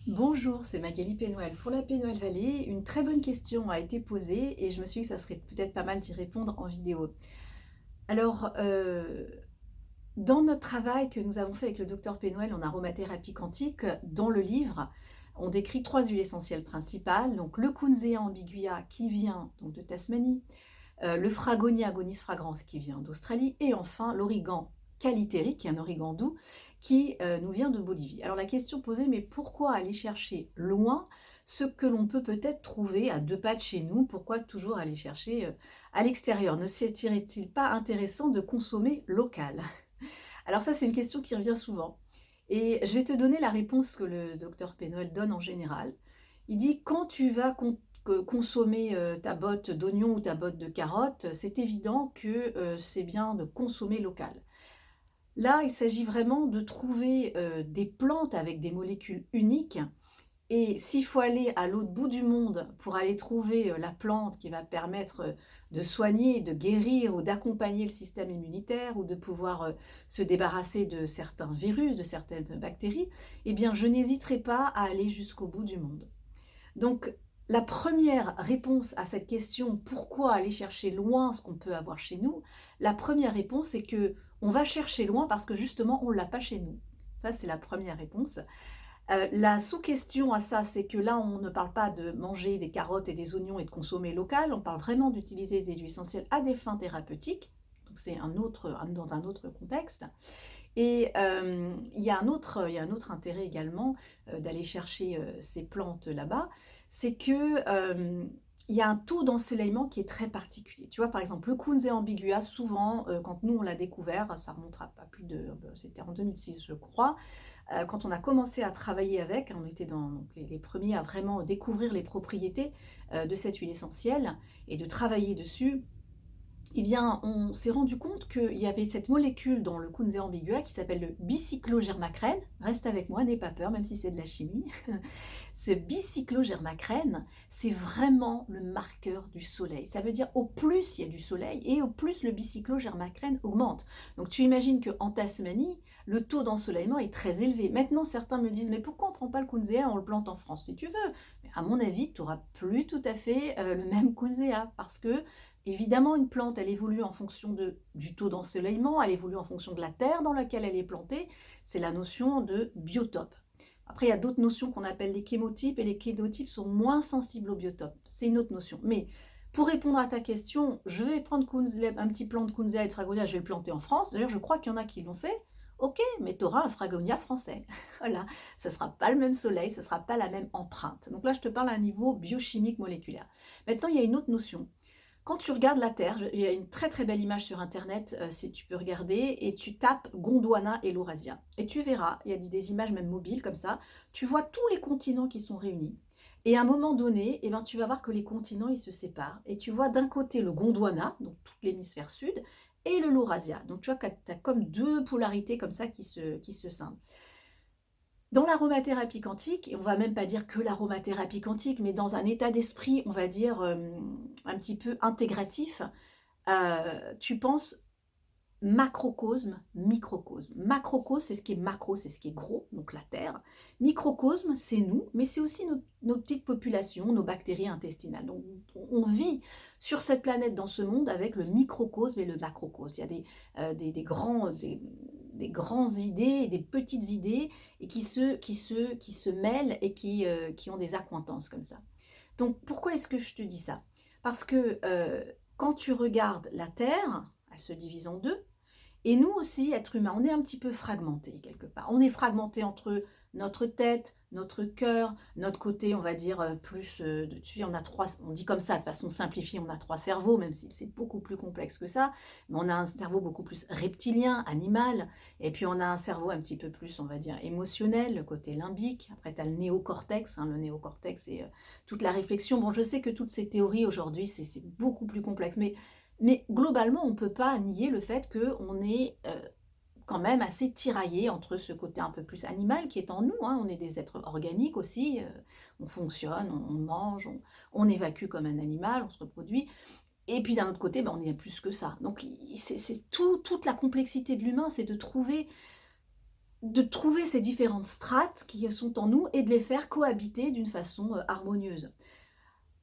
Bonjour, c'est Magali Pénoël. Pour la Pénoël Valley, une très bonne question a été posée et je me suis dit que ça serait peut-être pas mal d'y répondre en vidéo. Alors, dans notre travail que nous avons fait avec le docteur Pénoël en aromathérapie quantique, dans le livre, on décrit trois huiles essentielles principales. Donc, le Kunzea ambiguïa qui vient donc de Tasmanie, le Fragonia agonis fragrans qui vient d'Australie, et enfin l'origan caliteri, qui est un origan doux, qui nous vient de Bolivie. Alors la question posée, mais pourquoi aller chercher loin ce que l'on peut peut-être trouver à deux pas de chez nous? Pourquoi toujours aller chercher à l'extérieur? Ne serait-il pas intéressant de consommer local? Alors ça, c'est une question qui revient souvent. Et je vais te donner la réponse que le docteur Pénoël donne en général. Il dit, quand tu vas consommer ta botte d'oignon ou ta botte de carotte, c'est évident que c'est bien de consommer local. Là, il s'agit vraiment de trouver des plantes avec des molécules uniques et s'il faut aller à l'autre bout du monde pour aller trouver la plante qui va permettre de soigner, de guérir ou d'accompagner le système immunitaire ou de pouvoir se débarrasser de certains virus, de certaines bactéries, eh bien, je n'hésiterai pas à aller jusqu'au bout du monde. Donc, la première réponse à cette question, pourquoi aller chercher loin ce qu'on peut avoir chez nous? La première réponse, c'est que on va chercher loin parce que justement, on ne l'a pas chez nous. Ça, c'est la première réponse. La sous-question à ça, c'est que là, on ne parle pas de manger des carottes et des oignons et de consommer local, on parle vraiment d'utiliser des huiles essentielles à des fins thérapeutiques. Donc c'est dans un autre contexte. Et il y a un autre intérêt également d'aller chercher ces plantes là-bas, c'est que il y a un taux d'ensoleillement qui est très particulier. Tu vois, par exemple, le Kunzea ambigua, souvent, quand nous on l'a découvert, ça remonte à pas plus de, c'était en 2006, je crois, quand on a commencé à travailler avec, on était dans donc, les premiers à vraiment découvrir les propriétés de cette huile essentielle et de travailler dessus. Eh bien, on s'est rendu compte qu'il y avait cette molécule dans le Kunzea ambigua qui s'appelle le bicyclogermacrène. Reste avec moi, n'aie pas peur, même si c'est de la chimie. Ce bicyclogermacrène, c'est vraiment le marqueur du soleil. Ça veut dire au plus il y a du soleil et au plus le bicyclogermacrène augmente. Donc tu imagines qu'en Tasmanie, le taux d'ensoleillement est très élevé. Maintenant, certains me disent, mais pourquoi on ne prend pas le Kunzea, on le plante en France si tu veux? Mais à mon avis, tu n'auras plus tout à fait le même Kunzea parce que évidemment, une plante, elle évolue en fonction du taux d'ensoleillement, elle évolue en fonction de la terre dans laquelle elle est plantée. C'est la notion de biotope. Après, il y a d'autres notions qu'on appelle les chémotypes, et les chémotypes sont moins sensibles au biotope. C'est une autre notion. Mais pour répondre à ta question, je vais prendre un petit plant de Kunzea et de Fragonia, je vais le planter en France. D'ailleurs, je crois qu'il y en a qui l'ont fait. Ok, mais tu auras un Fragonia français. Voilà, ça ne sera pas le même soleil, ça ne sera pas la même empreinte. Donc là, je te parle à un niveau biochimique moléculaire. Maintenant, il y a une autre notion. Quand tu regardes la Terre, il y a une très très belle image sur internet, si tu peux regarder, et tu tapes Gondwana et l'Eurasia. Et tu verras, il y a des images même mobiles comme ça, tu vois tous les continents qui sont réunis. Et à un moment donné, eh ben, tu vas voir que les continents ils se séparent. Et tu vois d'un côté le Gondwana, donc tout l'hémisphère sud, et le l'Eurasia. Donc tu vois que tu as comme deux polarités comme ça qui se scindent. Dans l'aromathérapie quantique, et on va même pas dire que l'aromathérapie quantique, mais dans un état d'esprit, on va dire, un petit peu intégratif, tu penses macrocosme, microcosme. Macrocosme, c'est ce qui est macro, c'est ce qui est gros, donc la Terre. Microcosme, c'est nous, mais c'est aussi nos petites populations, nos bactéries intestinales. Donc, on vit sur cette planète, dans ce monde, avec le microcosme et le macrocosme. Il y a des grands idées et des petites idées et qui se mêlent et qui ont des accointances comme ça. Donc, pourquoi est-ce que je te dis ça? Parce que quand tu regardes la Terre, elle se divise en deux, et nous aussi, êtres humains, on est un petit peu fragmentés quelque part. On est fragmentés entre notre tête, notre cœur, notre côté, on va dire, plus, tu sais, on dit comme ça de façon simplifiée, on a trois cerveaux, même si c'est beaucoup plus complexe que ça, mais on a un cerveau beaucoup plus reptilien, animal, et puis on a un cerveau un petit peu plus, on va dire, émotionnel, le côté limbique. Après, tu as le néocortex, hein, le néocortex, c'est toute la réflexion. Bon, je sais que toutes ces théories aujourd'hui, c'est beaucoup plus complexe, mais globalement, on ne peut pas nier le fait qu'on est quand même assez tiraillé entre ce côté un peu plus animal qui est en nous, hein. On est des êtres organiques aussi, on fonctionne, on mange, on évacue comme un animal, on se reproduit. Et puis d'un autre côté, ben, on est plus que ça. Donc toute la complexité de l'humain, c'est de trouver de trouver ces différentes strates qui sont en nous et de les faire cohabiter d'une façon, harmonieuse.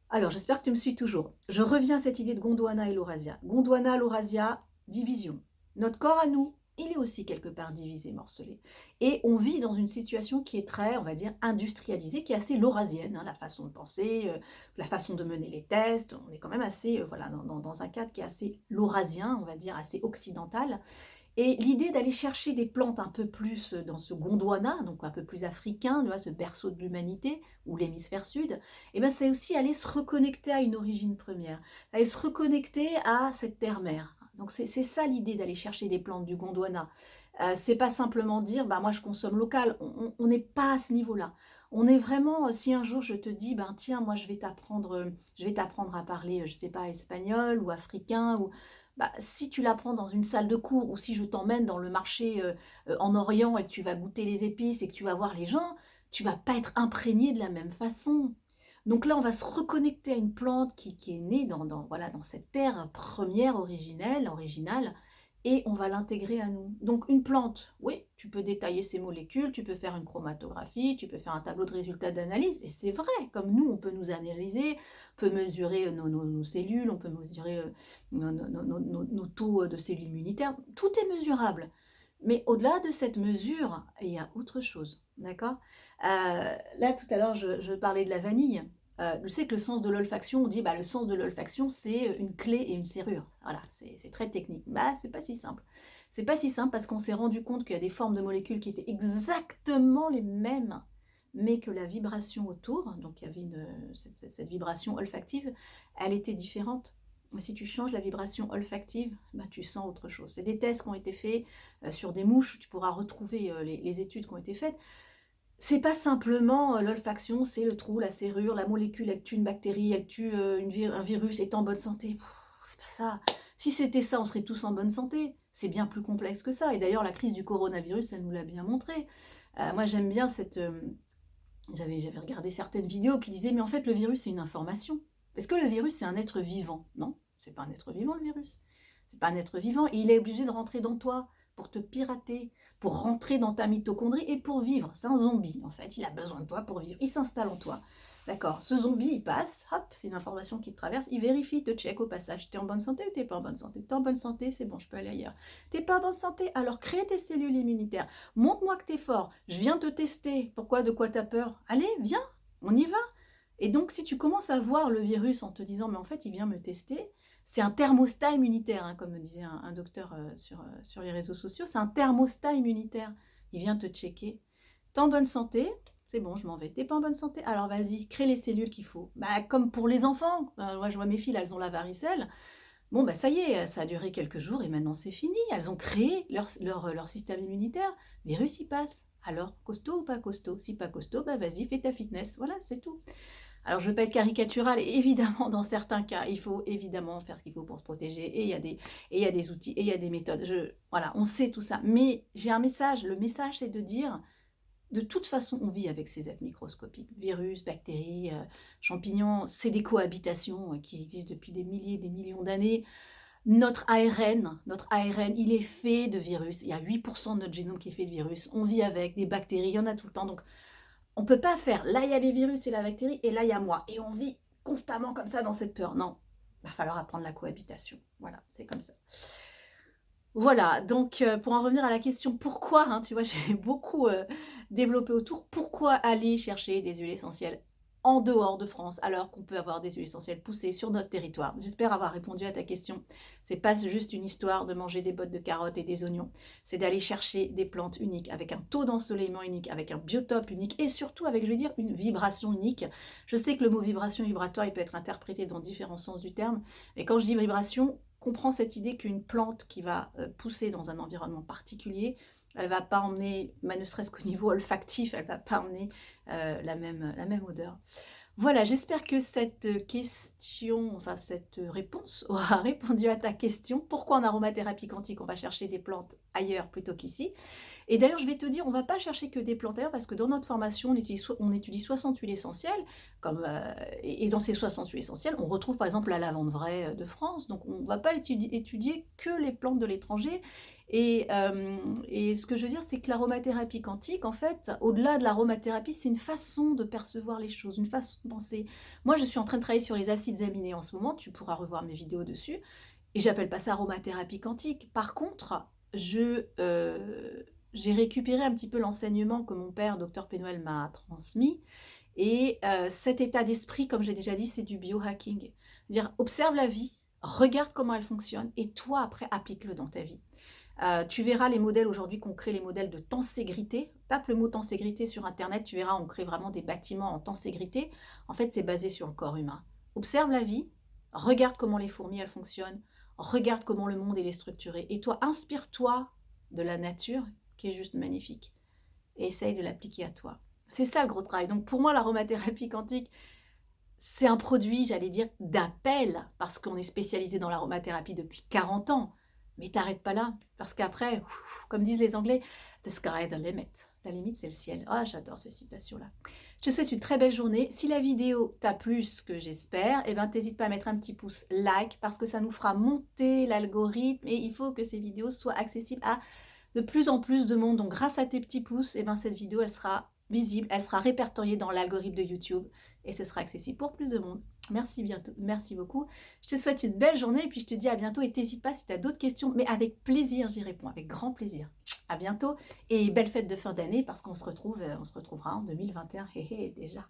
Alors j'espère que tu me suis toujours. Je reviens à cette idée de Gondwana et Laurasia. Gondwana, Laurasia, division. Notre corps à nous, il est aussi quelque part divisé, morcelé. Et on vit dans une situation qui est très, on va dire, industrialisée, qui est assez laurasienne, hein, la façon de penser, la façon de mener les tests. On est quand même assez, voilà, dans un cadre qui est assez laurasien, on va dire, assez occidental. Et l'idée d'aller chercher des plantes un peu plus dans ce Gondwana, donc un peu plus africain, tu vois, ce berceau de l'humanité, ou l'hémisphère sud, et ben c'est aussi aller se reconnecter à une origine première, aller se reconnecter à cette terre-mère. Donc c'est ça l'idée d'aller chercher des plantes du Gondwana. C'est pas simplement dire, bah moi je consomme local, on n'est pas à ce niveau-là. On est vraiment, si un jour je te dis, ben tiens, moi je vais t'apprendre à parler, je sais pas, espagnol ou africain, ou bah, si tu l'apprends dans une salle de cours ou si je t'emmène dans le marché, en Orient et que tu vas goûter les épices et que tu vas voir les gens, tu vas pas être imprégné de la même façon. Donc là, on va se reconnecter à une plante qui est née voilà, dans cette terre première, originale, et on va l'intégrer à nous. Donc une plante, oui, tu peux détailler ses molécules, tu peux faire une chromatographie, tu peux faire un tableau de résultats d'analyse, et c'est vrai, comme nous, on peut nous analyser, on peut mesurer nos cellules, on peut mesurer nos taux de cellules immunitaires, tout est mesurable. Mais au-delà de cette mesure, il y a autre chose, d'accord? Là, tout à l'heure, je parlais de la vanille. Je sais que le sens de l'olfaction, on dit, bah, le sens de l'olfaction, c'est une clé et une serrure. Voilà, c'est très technique. Bah, c'est pas si simple. C'est pas si simple parce qu'on s'est rendu compte qu'il y a des formes de molécules qui étaient exactement les mêmes, mais que la vibration autour, donc il y avait cette vibration olfactive, elle était différente. Si tu changes la vibration olfactive, bah, tu sens autre chose. C'est des tests qui ont été faits sur des mouches, tu pourras retrouver les études qui ont été faites. C'est pas simplement l'olfaction, c'est le trou, la serrure, la molécule, elle tue une bactérie, elle tue un virus, est en bonne santé. C'est pas ça. Si c'était ça, on serait tous en bonne santé. C'est bien plus complexe que ça. Et d'ailleurs, la crise du coronavirus, elle nous l'a bien montré. Moi, j'aime bien j'avais regardé certaines vidéos qui disaient, mais en fait, le virus, c'est une information. Est-ce que le virus, c'est un être vivant? Non, c'est pas un être vivant, le virus. C'est pas un être vivant. Et il est obligé de rentrer dans toi pour te pirater, pour rentrer dans ta mitochondrie et pour vivre. C'est un zombie, en fait. Il a besoin de toi pour vivre. Il s'installe en toi. D'accord. Ce zombie, il passe, hop, c'est une information qui te traverse, il vérifie, te check au passage. T'es en bonne santé ou t'es pas en bonne santé? T'es en bonne santé, c'est bon, je peux aller ailleurs. T'es pas en bonne santé, alors crée tes cellules immunitaires. Montre-moi que t'es fort. Je viens te tester. Pourquoi? De quoi t'as peur? Allez, viens, on y va. Et donc, si tu commences à voir le virus en te disant, mais en fait, il vient me tester, c'est un thermostat immunitaire, hein, comme me disait un docteur sur les réseaux sociaux, c'est un thermostat immunitaire. Il vient te checker. T'es en bonne santé? C'est bon, je m'en vais. T'es pas en bonne santé? Alors vas-y, crée les cellules qu'il faut. Bah, comme pour les enfants. Moi, je vois mes filles, là, elles ont la varicelle. Bon, bah ça y est, ça a duré quelques jours et maintenant c'est fini. Elles ont créé leur système immunitaire. Virus, il passe. Alors, costaud ou pas costaud? Si pas costaud, bah vas-y, fais ta fitness. Voilà, c'est tout. Alors, je ne veux pas être caricaturale, et évidemment, dans certains cas, il faut évidemment faire ce qu'il faut pour se protéger, et il y a des outils, et il y a des méthodes. Voilà, on sait tout ça. Mais j'ai un message. Le message, c'est de dire, de toute façon, on vit avec ces êtres microscopiques. Virus, bactéries, champignons, c'est des cohabitations qui existent depuis des milliers, des millions d'années. Notre ARN, il est fait de virus. Il y a 8% de notre génome qui est fait de virus. On vit avec des bactéries, il y en a tout le temps. Donc, on ne peut pas faire, là il y a les virus et la bactérie, et là il y a moi. Et on vit constamment comme ça dans cette peur. Non, il va falloir apprendre la cohabitation. Voilà, c'est comme ça. Voilà, donc pour en revenir à la question pourquoi, hein, tu vois, j'ai beaucoup développé autour, pourquoi aller chercher des huiles essentielles en dehors de France, alors qu'on peut avoir des huiles essentielles poussées sur notre territoire. J'espère avoir répondu à ta question. C'est pas juste une histoire de manger des bottes de carottes et des oignons, c'est d'aller chercher des plantes uniques, avec un taux d'ensoleillement unique, avec un biotope unique, et surtout avec, je vais dire, une vibration unique. Je sais que le mot vibration vibratoire, il peut être interprété dans différents sens du terme, mais quand je dis vibration, comprends cette idée qu'une plante qui va pousser dans un environnement particulier, elle va pas emmener, ne serait-ce qu'au niveau olfactif, elle va pas emmener la même odeur. Voilà, j'espère que cette question, enfin cette réponse aura répondu à ta question. Pourquoi en aromathérapie quantique, on va chercher des plantes ailleurs plutôt qu'ici? Et d'ailleurs, je vais te dire, on ne va pas chercher que des plantes d'ailleurs parce que dans notre formation, on étudie 60 huiles essentielles comme, et dans ces 60 huiles essentielles, on retrouve par exemple la lavande vraie, de France. Donc on ne va pas étudier que les plantes de l'étranger et ce que je veux dire, c'est que l'aromathérapie quantique, en fait, au-delà de l'aromathérapie, c'est une façon de percevoir les choses, une façon de penser. Moi, je suis en train de travailler sur les acides aminés en ce moment, tu pourras revoir mes vidéos dessus et j'appelle pas ça aromathérapie quantique. Par contre, j'ai récupéré un petit peu l'enseignement que mon père, docteur Pénoël, m'a transmis et cet état d'esprit, comme j'ai déjà dit, c'est du biohacking. C'est-à-dire observe la vie, regarde comment elle fonctionne et toi, après, applique-le dans ta vie. Tu verras les modèles aujourd'hui qu'on crée les modèles de tenségrité. Tape le mot tenségrité sur internet, tu verras, on crée vraiment des bâtiments en tenségrité. En fait, c'est basé sur le corps humain. Observe la vie, regarde comment les fourmis elles fonctionnent, regarde comment le monde il est structuré. Et toi, inspire-toi de la nature qui est juste magnifique. Et essaye de l'appliquer à toi. C'est ça le gros travail. Donc pour moi, l'aromathérapie quantique, c'est un produit, j'allais dire, d'appel, parce qu'on est spécialisé dans l'aromathérapie depuis 40 ans. Mais t'arrêtes pas là, parce qu'après, comme disent les Anglais, the sky is the limit. La limite, c'est le ciel. Ah, j'adore cette citation-là. Je te souhaite une très belle journée. Si la vidéo t'a plu, ce que j'espère, eh ben, t'hésites pas à mettre un petit pouce like, parce que ça nous fera monter l'algorithme, et il faut que ces vidéos soient accessibles à de plus en plus de monde. Donc, grâce à tes petits pouces, eh ben, cette vidéo, elle sera visible, elle sera répertoriée dans l'algorithme de YouTube, et ce sera accessible pour plus de monde. Merci beaucoup. Je te souhaite une belle journée et puis je te dis à bientôt et n'hésite pas si tu as d'autres questions, mais avec plaisir j'y réponds, avec grand plaisir. À bientôt et belle fête de fin d'année parce qu'on se retrouvera en 2021, hé hé, déjà.